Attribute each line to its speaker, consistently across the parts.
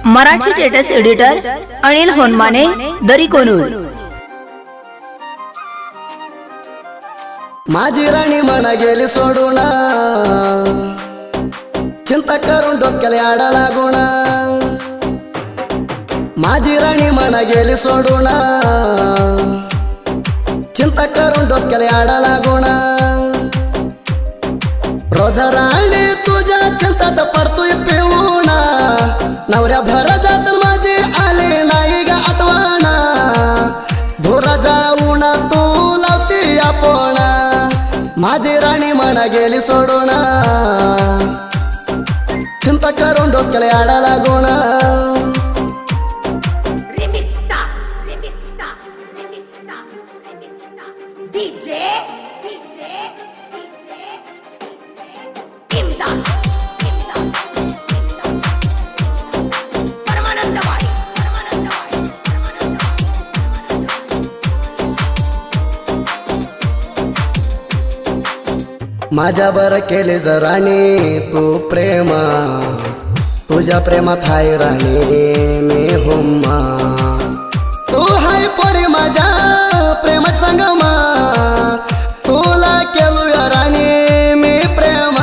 Speaker 1: Marathi status editor Anil Honmane Darikonur.
Speaker 2: माझी राणी म्हणा गेली सोडून, चिंता करून डोसक्याला आडा लागून। माझी राणी म्हणा गेली सोडून, चिंता करून डोसक्याला आडा लागून। रोज राणी तुझ्या चिंतात पडतोय पिऊन, नवऱ्या भर जात माझी आली नाही ग आठवण। धुरा जाऊन तू लावती आपण, माझी राणी म्हणा गेली सोडून, चिंता करून डोसक्याला आडा लागून। माझ्या बर केले जराणी तू प्रेम, तुझ्या प्रेमात हाय राणी मी होम्मा। तू हाय पोरी माझ्या प्रेमात संगमा, तुला केलो या राणी मी प्रेम।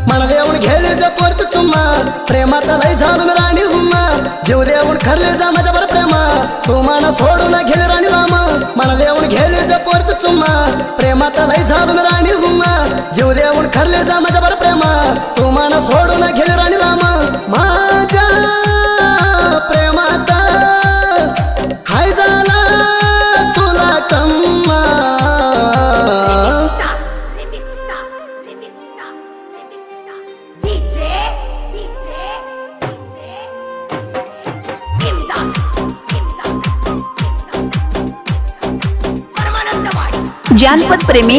Speaker 2: मला देऊन घेले जा परत चुम्मा, प्रेमात लय झालो मी राणी हुम्मा। जीव देऊन खरले जा माझ्या बर प्रेमा, तू मला सोडून गेले राणी राम। मला देऊन घेले जा परत चुम्मा, प्रेमात लय झालो मी राणी हुम्मा। जीव देऊन खरले जा माझ्या बर प्रेमा, तू मला सोडून गेले राणी राम। माझ्या प्रेमात हाय झाला तुला कम्मा।
Speaker 1: जानपद प्रेमी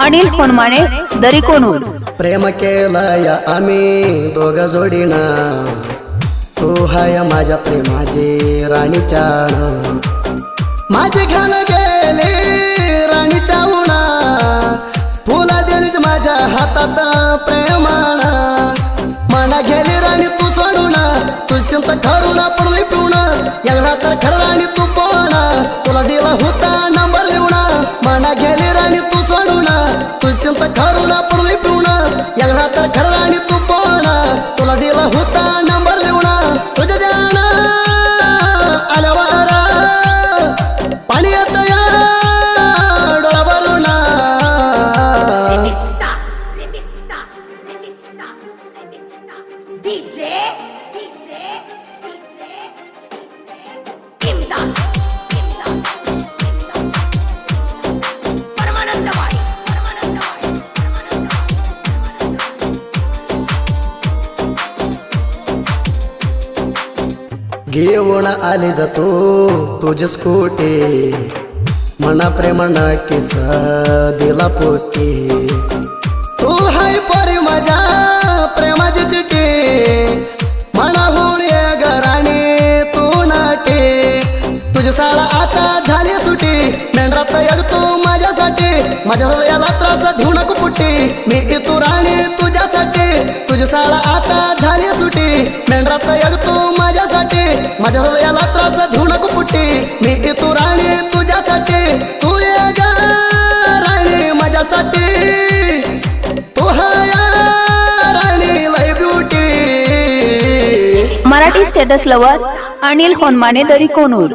Speaker 1: अनिल होनमाने दरीकोनूर।
Speaker 2: प्रेम केलंय आम्ही दोघ जोडीना, तू हाय माझ्या प्रेमाची राणी चाण। माझी घाल गेली राणी चावणा, फुला दिलीच माझ्या हातात प्रेमाना। मना गेली राणी तू सोडून, तू चिंता करून पडली पिऊन। एकदा तर खरं राणी तू पोण, तुला दिला होता नंबर लिहून। मना गेली राणी तू सोडून, तू चिंता करून पडली पिऊन। एकदा तर खरं राणी तू पोण, तुला दिला होता नंबर लिहून। तुझ्या ध्यान आल्यावर पाणी येत या डोळा भरून। घेऊन आली जातो तुझी स्कूटी, मना प्रेमाना किस दिला पोटी। तू हाय परी माझ्या प्रेमाची चिठी, मना होऊन ये घराणी तू नाटे। तुझी साळा आता झाली सुटी, मेंढरात यगतो माझ्यासाठी। माझ्या हृदयाला त्रास देऊ नको पुटी, मी येतो राणी तुझ्यासाठी। तुझी साळा आता झाली सुटी, मेंढरात यगतो माझ्यासाठी। माझ्या हृदयाला त्रास देऊ नको पुटी, मी येतो राणी तुझ्यासाठी। तू ये ग राणी माझ्यासाठी, तू हाय राणी लय beauty.
Speaker 1: Marathi status lover Anil Honmane Darikonur.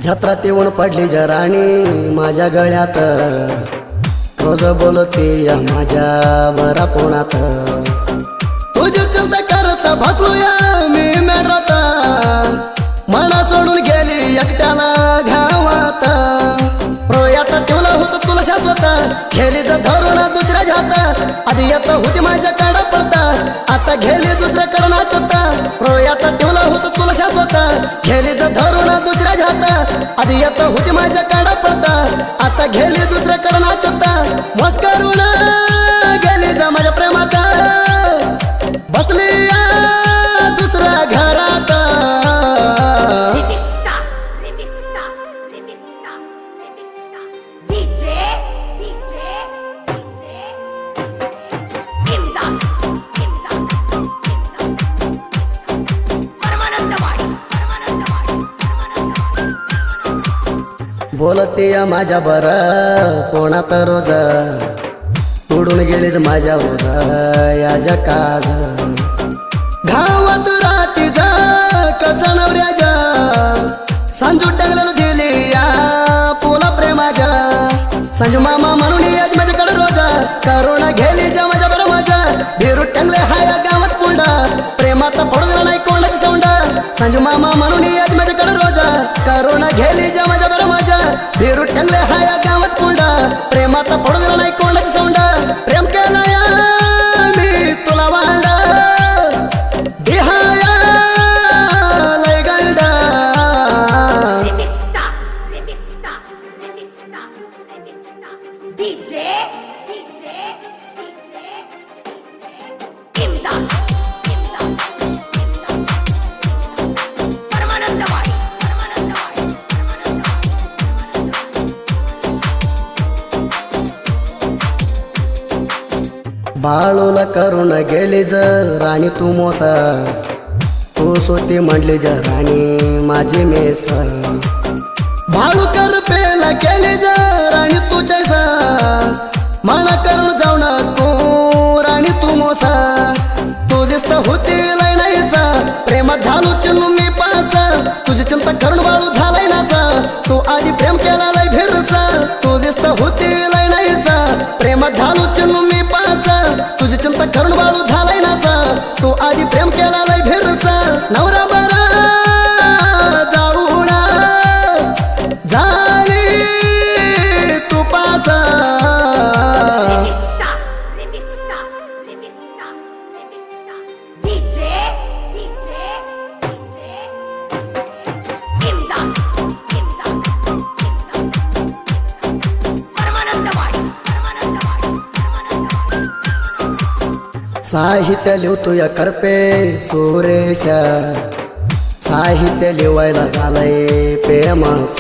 Speaker 2: छत्रात येऊन पडली जराणी माझ्या गळ्यात, रोज बोलते या माझ्या बरा पोणात। तुझी चिंता करत बसलो या मी मेंढरात, मना सोडून गेली एकट्याला घावात। रोयात ठेवलं होतं तुला शाश्वत, गेली जर धरून दुसऱ्या हात। आधी येत होती माझ्याकडं पडता, आता गेली दुसऱ्याकडं नाचत। रोयात ठेवलं होतं तुला शाश्वत, गेली जर धरून दुसऱ्या हात। आधी येत होती माझ्याकडं पडता, आता गेली दुसऱ्याकडं नाचत। मस करून गेली जा माझ्या प्रेमात, बसली दुसऱ्या घरात। बोलते या माझ्या बरा कोणात रोजा उडून गेलेच माझ्या या जकाज घावात रातीचा कसा नवऱ्याच्या सांजू टांगलेलं दिली या पोला प्रेमाच्या संजू मामा म्हणून आज माझ्याकडे रोजा करोना गेली जा माझ्या बरं माझ्या भेरू टांगले हाया गावात पुंडा प्रेमाचा पडला नाही कोणाची सोंडा संजू मामा म्हणून आज माझ्याकडे रोजा करोना गेली जा माझ्या बरं माझ्या भेरू टांगले हाया गावात पुंडा प्रेमाचा पडला नाही कोणाची सोंडा प्रेम केला या मी तुला वांडा बिहाया लय गंडा बाळूला करून गेली जर राणी तू मोसा तू सोती म्हणली जर राणी माझी मेस बाळू कर पेला केली जर राणी तू जैसा मला करून जाऊ नको राणी तू मोसा तू दिसत होती लय नाहीसा प्रेमात झालो चिन्नू मी पासा तुझी चिंता करून बाळू झालाय नासा तू आधी प्रेम केला लय भिरसा तू दिसत होती लय नाहीसा प्रेमात झालो चिन्नू मी पासा तुझी चिंता करून बाळू झालाय नासा तू आधी प्रेम केला लय भिरसा नवरा बरा जाऊ ना झाली तू पासा साहित्य लिहतो या करपे सुरेशा साहित्य लिवायला झालंय फेमस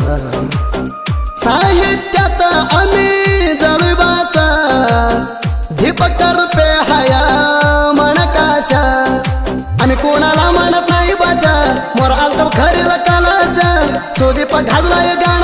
Speaker 2: साहित्यात आम्ही झालोय बासा दीपक करपे हाया मनकाशा आम्ही कोणाला म्हणत नाही बाचा मोर आलतो खरीला कालाचा सुदीप घाललाय गाणं